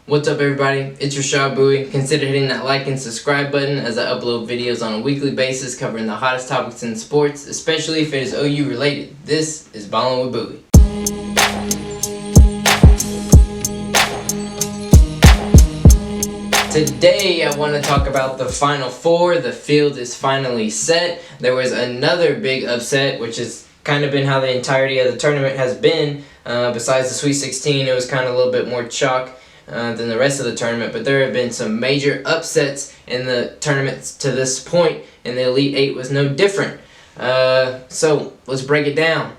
What's up, everybody? It's your shot Buie. Consider hitting that like and subscribe button as I upload videos on a weekly basis covering the hottest topics in sports, especially if it is OU related. This is Ballin' with Buie. Today I want to talk about the Final Four. The field is finally set. There was another big upset, which has kind of been how the entirety of the tournament has been. Besides the Sweet 16, it was kind of a little bit more chalk than the rest of the tournament, but there have been some major upsets in the tournaments to this point, and the Elite Eight was no different. So let's break it down.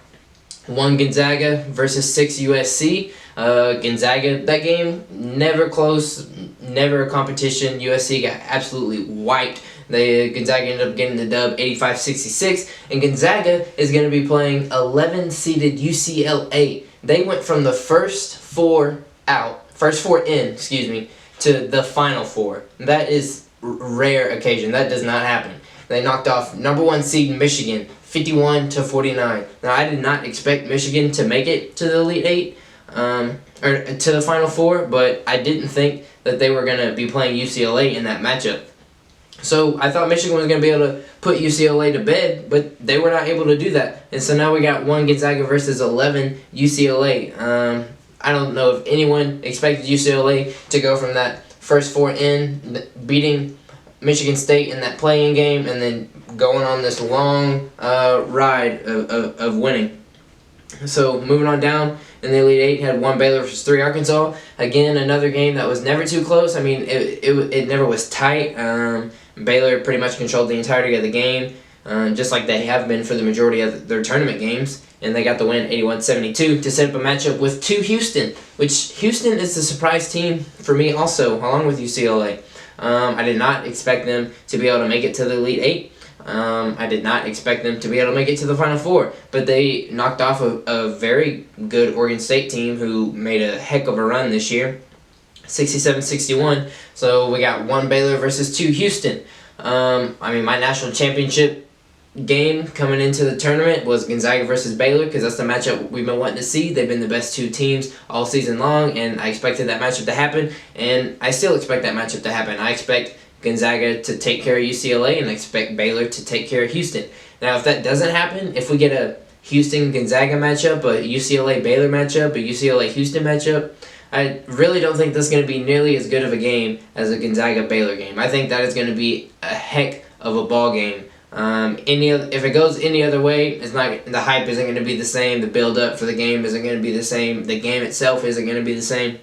1 Gonzaga versus 6 USC. Gonzaga, that game, never close, never a competition. USC got absolutely wiped. Gonzaga ended up getting the dub 85-66, and Gonzaga is going to be playing 11-seeded UCLA. They went from the first four in, to the Final Four. That is rare occasion. That does not happen. They knocked off number 1 seed Michigan 51-49. Now, I did not expect Michigan to make it to the Elite Eight, or to the Final Four, but I didn't think that they were going to be playing UCLA in that matchup. So I thought Michigan was going to be able to put UCLA to bed, but they were not able to do that. And so now we got 1 Gonzaga versus 11 UCLA. I don't know if anyone expected UCLA to go from that first four in, beating Michigan State in that play-in game, and then going on this long ride of winning. So moving on down in the Elite Eight, had 1 Baylor versus 3 Arkansas. Again, another game that was never too close. I mean, it never was tight. Baylor pretty much controlled the entirety of the game, just like they have been for the majority of their tournament games. And they got the win 81-72 to set up a matchup with 2 Houston, which Houston is the surprise team for me also, along with UCLA. I did not expect them to be able to make it to the Elite Eight. I did not expect them to be able to make it to the Final Four, but they knocked off a very good Oregon State team who made a heck of a run this year, 67-61. So we got 1 Baylor versus 2 Houston. My national championship game coming into the tournament was Gonzaga versus Baylor, because that's the matchup we've been wanting to see. They've been the best 2 teams all season long, and I expected that matchup to happen, and I still expect that matchup to happen. I expect Gonzaga to take care of UCLA, and I expect Baylor to take care of Houston. Now, if that doesn't happen, if we get a Houston-Gonzaga matchup, a UCLA-Baylor matchup, a UCLA-Houston matchup, I really don't think that's going to be nearly as good of a game as a Gonzaga-Baylor game. I think that is going to be a heck of a ball game. If it goes any other way, it's not, the hype isn't going to be the same. The build-up for the game isn't going to be the same. The game itself isn't going to be the same.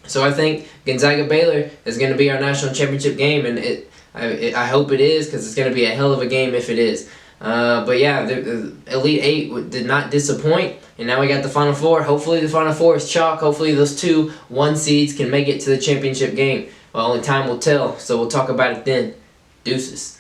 So I think Gonzaga-Baylor is going to be our national championship game, and I hope it is, because it's going to be a hell of a game if it is. But yeah, the Elite Eight did not disappoint, and now we got the Final Four. Hopefully the Final Four is chalk. Hopefully those 2 1 seeds can make it to the championship game. Well, only time will tell, so we'll talk about it then. Deuces.